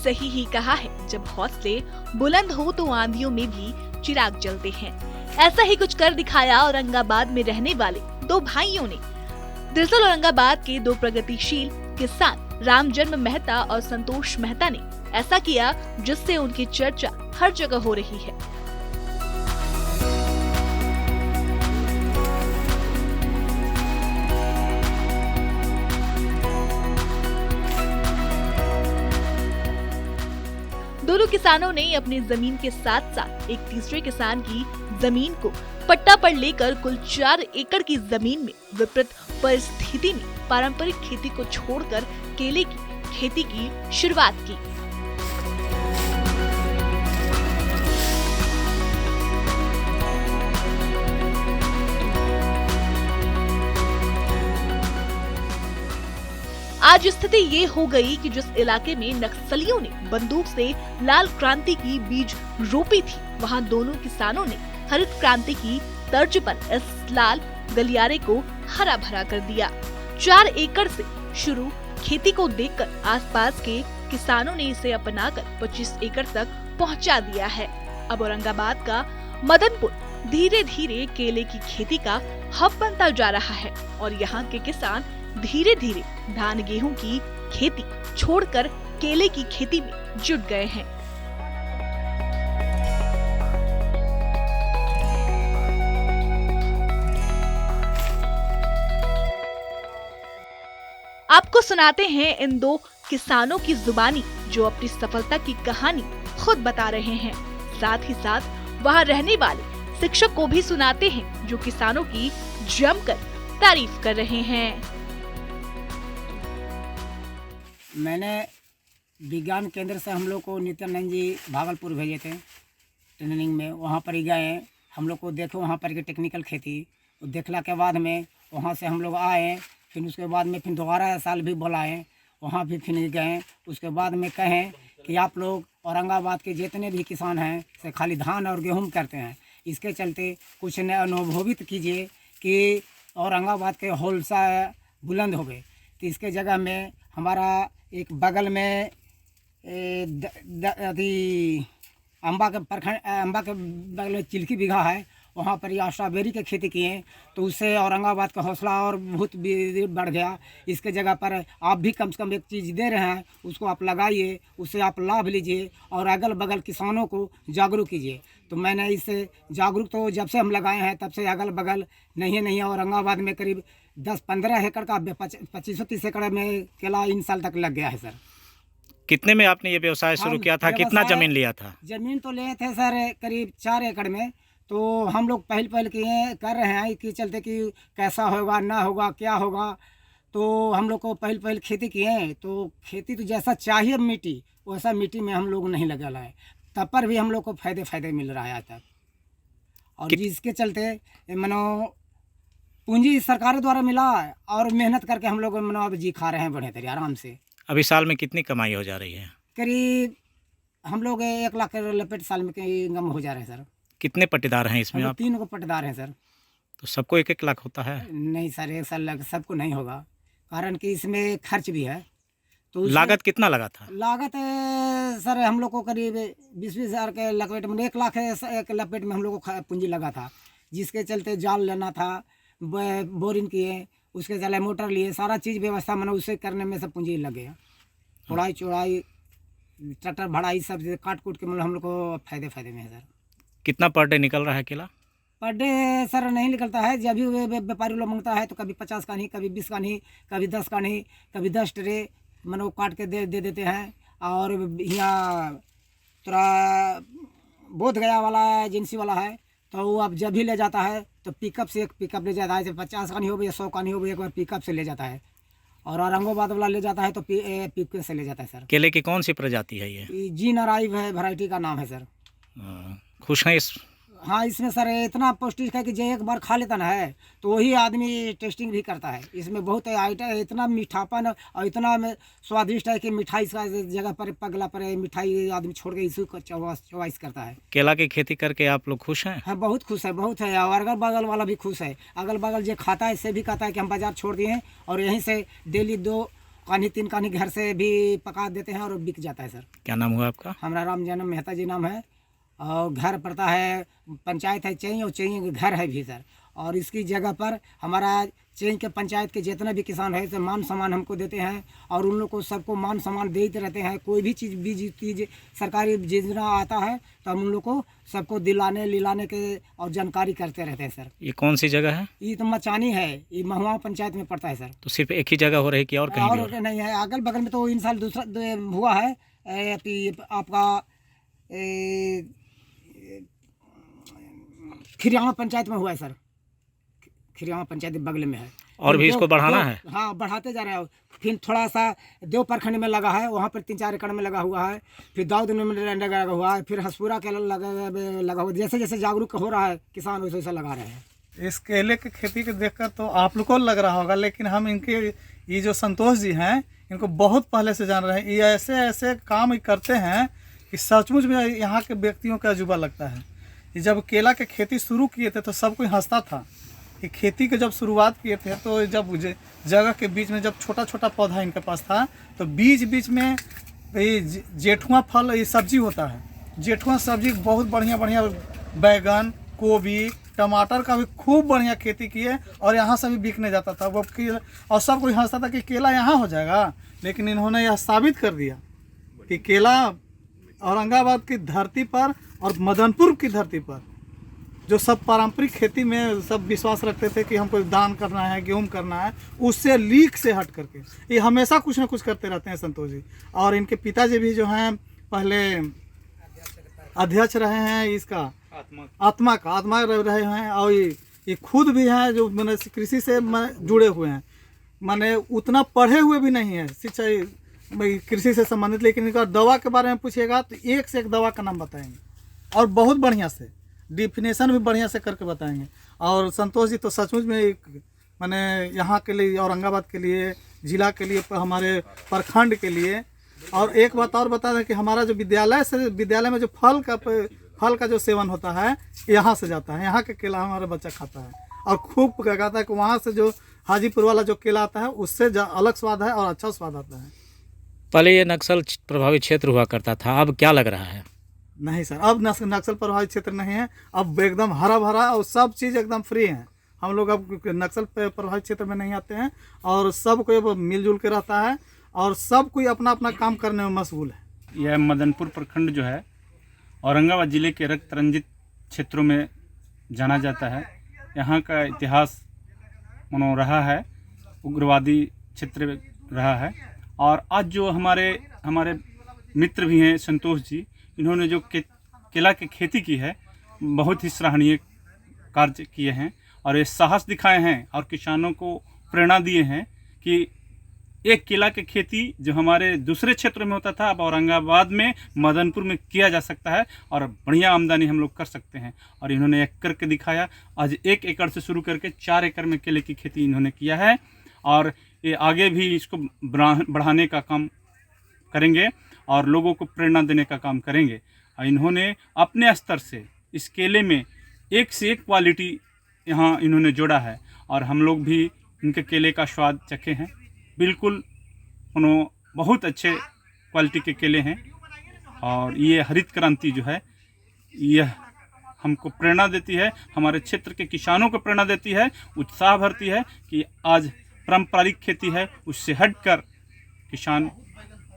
सही ही कहा है, जब हौसले बुलंद हो तो आंधियों में भी चिराग जलते हैं। ऐसा ही कुछ कर दिखाया औरंगाबाद में रहने वाले दो भाइयों ने। दरअसल औरंगाबाद के दो प्रगतिशील किसान रामजन्म मेहता और संतोष मेहता ने ऐसा किया जिससे उनकी चर्चा हर जगह हो रही है। दोनों किसानों ने अपनी जमीन के साथ साथ एक तीसरे किसान की जमीन को पट्टा पर लेकर कुल 4 एकड़ की जमीन में विपरीत परिस्थिति में पारंपरिक खेती को छोड़कर केले की खेती की शुरुआत की। आज स्थिति ये हो गई कि जिस इलाके में नक्सलियों ने बंदूक से लाल क्रांति की बीज रोपी थी, वहां दोनों किसानों ने हरित क्रांति की तर्ज पर इस लाल गलियारे को हरा भरा कर दिया। 4 एकड़ से शुरू खेती को देखकर आसपास के किसानों ने इसे अपनाकर 25 एकड़ तक पहुंचा दिया है। अब औरंगाबाद का मदनपुर धीरे धीरे केले की खेती का हब बनता जा रहा है और यहाँ के किसान धीरे धीरे धान गेहूं की खेती छोड़कर केले की खेती में जुट गए हैं। आपको सुनाते हैं इन दो किसानों की जुबानी, जो अपनी सफलता की कहानी खुद बता रहे हैं। साथ ही साथ वहां रहने वाले शिक्षक को भी सुनाते हैं, जो किसानों की जमकर तारीफ कर रहे हैं। मैंने विज्ञान केंद्र से हम लोग को नित्यानंद जी भागलपुर भेजे थे ट्रेनिंग में। वहाँ पर ही गए, हम लोग को देखे वहाँ पर की टेक्निकल खेती। देखला के बाद में वहाँ से हम लोग आए, फिर उसके बाद में फिर दोबारा साल भी बुलाए, वहाँ भी फिर गए। उसके बाद में कहें कि आप लोग औरंगाबाद के जितने भी किसान हैं से खाली धान और गेहूँ करते हैं, इसके चलते कुछ न अनुभवित कीजिए कि औरंगाबाद के हौसला बुलंद हो गए। तो इसके जगह में हमारा एक बगल में अम्बा के बगल में चिल्की बिघा है, वहाँ पर या स्ट्रॉबेरी की खेती किए, तो उससे औरंगाबाद का हौसला और बहुत बढ़ गया। इसके जगह पर आप भी कम से कम एक चीज़ दे रहे हैं, उसको आप लगाइए, उससे आप लाभ लीजिए और अगल बगल किसानों को जागरूक कीजिए। तो मैंने इससे जागरूक तो जब से हम लगाए हैं तब से अगल बगल नहीं औरंगाबाद में करीब 10-15 एकड़ का 25-30 एकड़ में केला इन साल तक लग गया है सर। कितने में आपने ये व्यवसाय शुरू किया था? कितना जमीन लिया था? जमीन तो लिए थे सर करीब 4 एकड़ में। तो हम लोग पहले किए कर रहे हैं कि चलते कि कैसा होगा ना होगा क्या होगा। तो हम लोग को पहले खेती किए, तो खेती तो जैसा चाहिए मिट्टी वैसा मिट्टी में हम लोग नहीं लगा है, तब पर भी हम लोग को फायदे मिल रहा है आज तक। और जिसके चलते मनो पूंजी सरकार द्वारा मिला और मेहनत करके हम लोग मनो अब जी खा रहे हैं बढ़िया तरीके आराम से। अभी साल में कितनी कमाई हो जा रही है? करीब हम लोग 1 लाख के लपेट साल में इनकम हो जा रहे हैं सर। कितने पट्टेदार हैं इसमें आप? 3 को पट्टेदार हैं सर। तो सबको 1-1 लाख होता है? नहीं सर, 1 साल सबको नहीं होगा, कारण कि इसमें खर्च भी है। तो लागत कितना लगा था? लागत सर हम लोग को करीब 20-20 हज़ार के लपेट में 1 लाख एक लपेट में हम लोग को पूंजी लगा था, जिसके चलते जाल लेना था, बोरिंग किए, उसके चले मोटर लिए, सारा चीज़ व्यवस्था मैंने उसे करने में सब पूंजी लग गया। उड़ाई चौड़ाई ट्रैक्टर भाड़ा ये सब काट कूट के मतलब हम लोग को फायदे में है सर। कितना पर डे निकल रहा है केला? पर डे सर नहीं निकलता है, जब भी व्यापारी लोग मांगता है तो कभी 50 का नहीं, कभी 20 का नहीं, कभी 10 का नहीं, कभी 10 ट्रे मनो काट के दे देते हैं। और यहाँ थोड़ा बोध गया वाला एजेंसी वाला है, तो वो अब जब भी ले जाता है तो पिकअप से एक पिकअप ले जाता है, जब 50 का नहीं हो या 100 का नहीं हो, एक बार पिकअप से ले जाता है। और औरंगाबाद वाला ले जाता है तो पिकअप से ले जाता है सर। केले की कौन सी प्रजाति है ये? जी नारायण है, वैरायटी का नाम है सर। खुश हैं इस? हाँ, इसमें सर इतना पौष्टिक है कि जो एक बार खा लेता ना है तो वही आदमी टेस्टिंग भी करता है। इसमें बहुत आइटम, इतना मीठापन और इतना स्वादिष्ट है कि मिठाई का जगह पर पगला पर मिठाई आदमी छोड़ के इसी को चॉइस करता है। केला की खेती करके आप लोग खुश हैं? हाँ, बहुत खुश है, बहुत है। और अगल बगल वाला भी खुश है। अगल बगल जो खाता है से भी कहता है कि हम बाजार छोड़ दिए हैं और यहीं से डेली 2 कहानी 3 कहानी घर से भी पका देते हैं और बिक जाता है सर। क्या नाम हुआ आपका? हमारा राम जन्म मेहता जी नाम है और घर पड़ता है, पंचायत है चेई और चेई के घर है भी सर। और इसकी जगह पर हमारा चेई के पंचायत के जितने भी किसान है तो मान सम्मान हमको देते हैं और उन लोग को सबको मान सम्मान देते रहते हैं। कोई भी चीज़ सरकारी योजना आता है तो हम उन लोग को सबको दिलाने के और जानकारी करते रहते हैं सर। ये कौन सी जगह है? ये तो मचानी है, ये महुआ पंचायत में पड़ता है सर। तो सिर्फ एक ही जगह हो रही है कि और कहीं भी हो रहा है? नहीं है, अगल बगल में तो इन साल दूसरा हुआ है आपका खिरियावा पंचायत में हुआ है सर। खिरियावा पंचायत बगल में है और भी इसको बढ़ाना है? हाँ, बढ़ाते जा रहे हैं। फिर थोड़ा सा देव प्रखंड में लगा है, वहाँ पर 3-4 एकड़ में लगा हुआ है। फिर दाऊद में लगा हुआ है, फिर हसपुरा के लगा हुआ। जैसे जैसे जागरूक हो रहा है किसान वैसे वैसे लगा रहे हैं। इस केले की खेती को देखकर तो आप लोग को लग रहा होगा, लेकिन हम इनके ये जो संतोष जी हैं इनको बहुत पहले से जान रहे हैं। ये ऐसे ऐसे काम करते हैं कि सचमुच में यहाँ के व्यक्तियों का अजूबा लगता है। ये जब केला की खेती शुरू किए थे तो सब कोई हंसता था। ये खेती के जब शुरुआत किए थे तो जब जगह के बीच में जब छोटा छोटा पौधा इनके पास था तो बीच बीच में ये जेठुआ फल, ये सब्जी होता है। जेठुआ सब्जी बहुत बढ़िया बढ़िया बैगन, गोभी, टमाटर का भी खूब बढ़िया खेती किए और यहाँ से भी बिकने जाता था वो। और सब कोई हंसता था कि केला यहाँ हो जाएगा, लेकिन इन्होंने यह साबित कर दिया कि केला औरंगाबाद की धरती पर और मदनपुर की धरती पर जो सब पारंपरिक खेती में सब विश्वास रखते थे कि हमको धान करना है, गेहूं करना है, उससे लीक से हट करके ये हमेशा कुछ ना कुछ करते रहते हैं संतोष जी। और इनके पिताजी भी जो हैं पहले अध्यक्ष रहे हैं इसका आत्मा रहे हैं और ये खुद भी हैं जो मैंने कृषि से जुड़े हुए हैं। माने उतना पढ़े हुए भी नहीं है शिक्षा कृषि से संबंधित, लेकिन इनका दवा के बारे में पूछिएगा तो एक से एक दवा का नाम बताएंगे और बहुत बढ़िया से डिफिनेशन भी बढ़िया से करके बताएंगे। और संतोष जी तो सचमुच में एक माने यहाँ के लिए, औरंगाबाद के लिए, ज़िला के लिए, हमारे प्रखंड के लिए। और एक बात और बता दें कि हमारा जो विद्यालय में जो फल का जो सेवन होता है यहाँ से जाता है। यहाँ के केला हमारा बच्चा खाता है और खूब कहता है कि वहाँ से जो हाजीपुर वाला जो केला आता है उससे अलग स्वाद है और अच्छा स्वाद आता है। पहले ये नक्सल प्रभावित क्षेत्र हुआ करता था, अब क्या लग रहा है? नहीं सर, अब नक्सल प्रभावित क्षेत्र नहीं है, अब एकदम हरा भरा और सब चीज़ एकदम फ्री है। हम लोग अब नक्सल प्रभावित क्षेत्र में नहीं आते हैं और सब कोई अब मिलजुल के रहता है और सब कोई अपना अपना काम करने में मशगूल है। यह मदनपुर प्रखंड जो है औरंगाबाद ज़िले के रक्त रंजित क्षेत्रों में जाना जाता है। यहाँ का इतिहास मानो रहा है, उग्रवादी क्षेत्र रहा है। और आज जो हमारे मित्र भी हैं संतोष जी, इन्होंने जो केला की खेती की है बहुत ही सराहनीय कार्य किए हैं और ये साहस दिखाए हैं और किसानों को प्रेरणा दिए हैं कि एक केला की खेती जो हमारे दूसरे क्षेत्र में होता था अब औरंगाबाद में, मदनपुर में किया जा सकता है और बढ़िया आमदनी हम लोग कर सकते हैं। और इन्होंने एक करके दिखाया। आज 1 एकड़ से शुरू करके 4 एकड़ में केले की खेती इन्होंने किया है और ये आगे भी इसको बढ़ाने का काम करेंगे और लोगों को प्रेरणा देने का काम करेंगे। और इन्होंने अपने स्तर से इस केले में एक से एक क्वालिटी यहाँ इन्होंने जोड़ा है और हम लोग भी इनके केले का स्वाद चखे हैं। बिल्कुल बहुत अच्छे क्वालिटी के केले हैं और ये हरित क्रांति जो है यह हमको प्रेरणा देती है, हमारे क्षेत्र के किसानों को प्रेरणा देती है, उत्साह भरती है कि आज पारंपरिक खेती है उससे हटकर किसान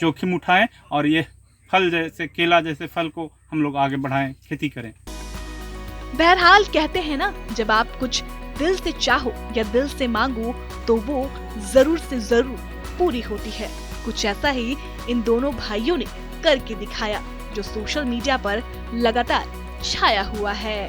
जोखिम उठाएं और ये फल जैसे केला जैसे फल को हम लोग आगे बढ़ाएं, खेती करें। बहरहाल कहते हैं ना, जब आप कुछ दिल से चाहो या दिल से मांगो तो वो जरूर से जरूर पूरी होती है। कुछ ऐसा ही इन दोनों भाइयों ने करके दिखाया जो सोशल मीडिया पर लगातार छाया हुआ है।